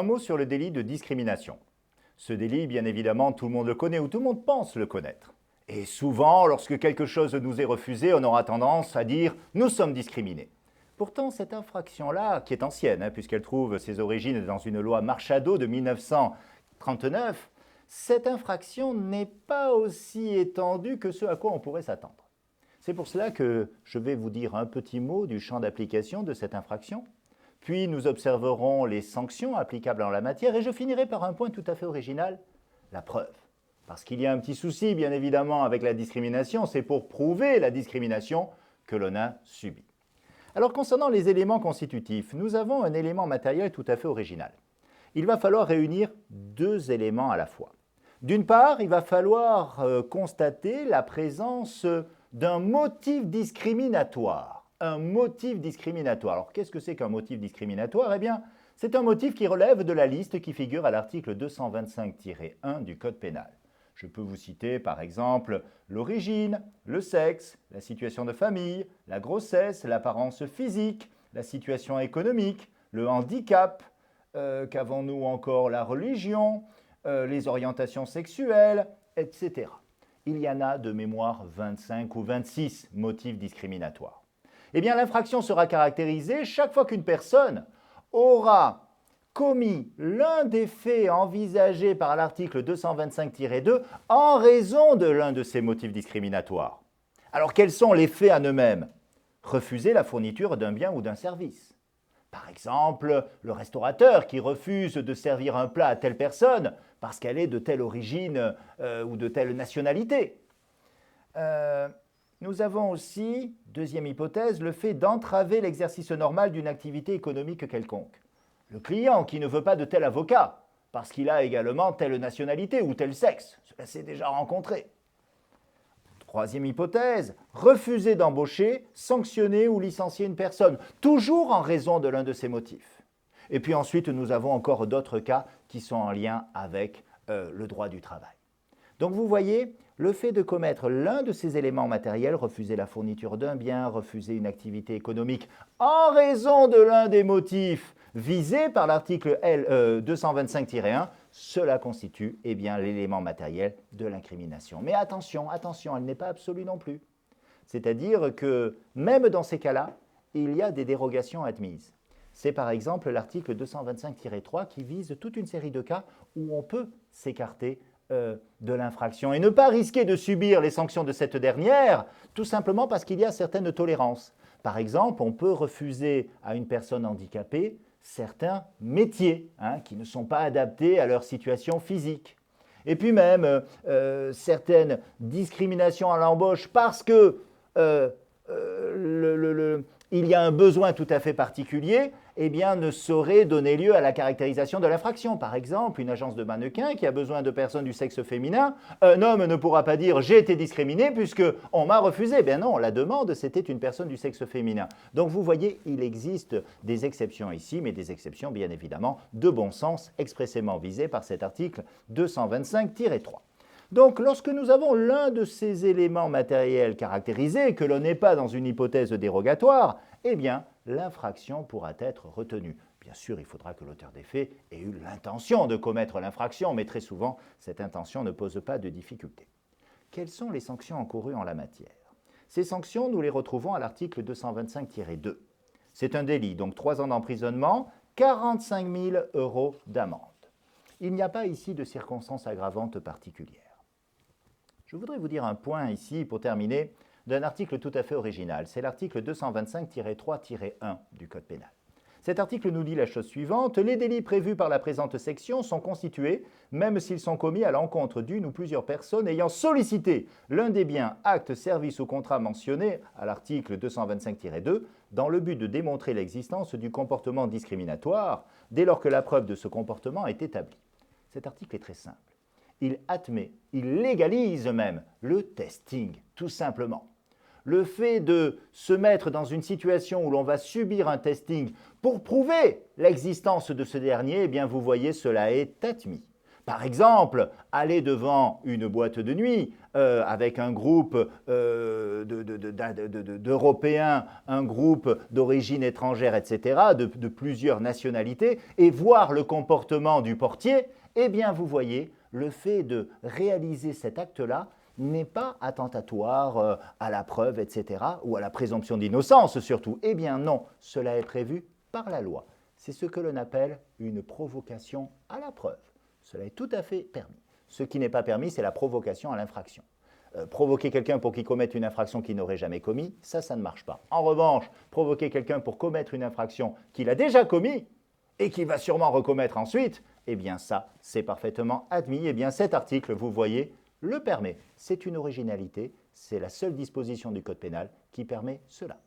Un mot sur le délit de discrimination. Ce délit, bien évidemment, tout le monde le connaît ou tout le monde pense le connaître. Et souvent, lorsque quelque chose nous est refusé, on aura tendance à dire « nous sommes discriminés ». Pourtant, cette infraction-là, qui est ancienne, puisqu'elle trouve ses origines dans une loi Marchado de 1939, cette infraction n'est pas aussi étendue que ce à quoi on pourrait s'attendre. C'est pour cela que je vais vous dire un petit mot du champ d'application de cette infraction, puis nous observerons les sanctions applicables en la matière et je finirai par un point tout à fait original, la preuve. Parce qu'il y a un petit souci, bien évidemment, avec la discrimination, c'est pour prouver la discrimination que l'on a subie. Alors, concernant les éléments constitutifs, nous avons un élément matériel tout à fait original. Il va falloir réunir deux éléments à la fois. D'une part, il va falloir constater la présence d'un motif discriminatoire. Un motif discriminatoire. Alors, qu'est-ce que c'est qu'un motif discriminatoire? Eh bien, c'est un motif qui relève de la liste qui figure à l'article 225-1 du Code pénal. Je peux vous citer par exemple l'origine, le sexe, la situation de famille, la grossesse, l'apparence physique, la situation économique, le handicap, qu'avons-nous encore, la religion, les orientations sexuelles, etc. Il y en a de mémoire 25 ou 26 motifs discriminatoires. Eh bien, l'infraction sera caractérisée chaque fois qu'une personne aura commis l'un des faits envisagés par l'article 225-2 en raison de l'un de ces motifs discriminatoires. Alors, quels sont les faits en eux-mêmes? Refuser la fourniture d'un bien ou d'un service. Par exemple, le restaurateur qui refuse de servir un plat à telle personne parce qu'elle est de telle origine ou de telle nationalité. Nous avons aussi, deuxième hypothèse, le fait d'entraver l'exercice normal d'une activité économique quelconque. Le client qui ne veut pas de tel avocat parce qu'il a également telle nationalité ou tel sexe. Cela s'est déjà rencontré. Troisième hypothèse, refuser d'embaucher, sanctionner ou licencier une personne, toujours en raison de l'un de ces motifs. Et puis ensuite, nous avons encore d'autres cas qui sont en lien avec le droit du travail. Donc vous voyez, le fait de commettre l'un de ces éléments matériels, refuser la fourniture d'un bien, refuser une activité économique en raison de l'un des motifs visés par l'article L 225-1, cela constitue l'élément matériel de l'incrimination. Mais attention, elle n'est pas absolue non plus. C'est-à-dire que même dans ces cas-là, il y a des dérogations admises. C'est par exemple l'article 225-3 qui vise toute une série de cas où on peut s'écarter de l'infraction et ne pas risquer de subir les sanctions de cette dernière, tout simplement parce qu'il y a certaines tolérances. Par exemple, on peut refuser à une personne handicapée certains métiers qui ne sont pas adaptés à leur situation physique. Et puis même certaines discriminations à l'embauche parce que il y a un besoin tout à fait particulier, ne saurait donner lieu à la caractérisation de l'infraction. Par exemple, une agence de mannequins qui a besoin de personnes du sexe féminin, un homme ne pourra pas dire « j'ai été discriminé puisqu'on m'a refusé ». Ben non, la demande, c'était une personne du sexe féminin. Donc vous voyez, il existe des exceptions ici, mais des exceptions bien évidemment de bon sens, expressément visées par cet article 225-3. Donc, lorsque nous avons l'un de ces éléments matériels caractérisés, que l'on n'est pas dans une hypothèse dérogatoire, l'infraction pourra être retenue. Bien sûr, il faudra que l'auteur des faits ait eu l'intention de commettre l'infraction, mais très souvent, cette intention ne pose pas de difficulté. Quelles sont les sanctions encourues en la matière? Ces sanctions, nous les retrouvons à l'article 225-2. C'est un délit, donc 3 ans d'emprisonnement, 45 000 € d'amende. Il n'y a pas ici de circonstances aggravantes particulières. Je voudrais vous dire un point ici, pour terminer, d'un article tout à fait original. C'est l'article 225-3-1 du Code pénal. Cet article nous dit la chose suivante: les délits prévus par la présente section sont constitués, même s'ils sont commis à l'encontre d'une ou plusieurs personnes ayant sollicité l'un des biens, actes, services ou contrats mentionnés à l'article 225-2, dans le but de démontrer l'existence du comportement discriminatoire, dès lors que la preuve de ce comportement est établie. Cet article est très simple. Il admet, il légalise même le testing, tout simplement. Le fait de se mettre dans une situation où l'on va subir un testing pour prouver l'existence de ce dernier, vous voyez, cela est admis. Par exemple, aller devant une boîte de nuit avec un groupe d'Européens, un groupe d'origine étrangère, etc., de plusieurs nationalités, et voir le comportement du portier, eh bien, vous voyez, le fait de réaliser cet acte-là n'est pas attentatoire à la preuve, etc., ou à la présomption d'innocence surtout. Eh bien non, cela est prévu par la loi. C'est ce que l'on appelle une provocation à la preuve. Cela est tout à fait permis. Ce qui n'est pas permis, c'est la provocation à l'infraction. Provoquer quelqu'un pour qu'il commette une infraction qu'il n'aurait jamais commis, ça ne marche pas. En revanche, provoquer quelqu'un pour commettre une infraction qu'il a déjà commis et qu'il va sûrement recommettre ensuite, eh bien ça, c'est parfaitement admis. Eh bien cet article, vous voyez, le permet. C'est une originalité, c'est la seule disposition du Code pénal qui permet cela.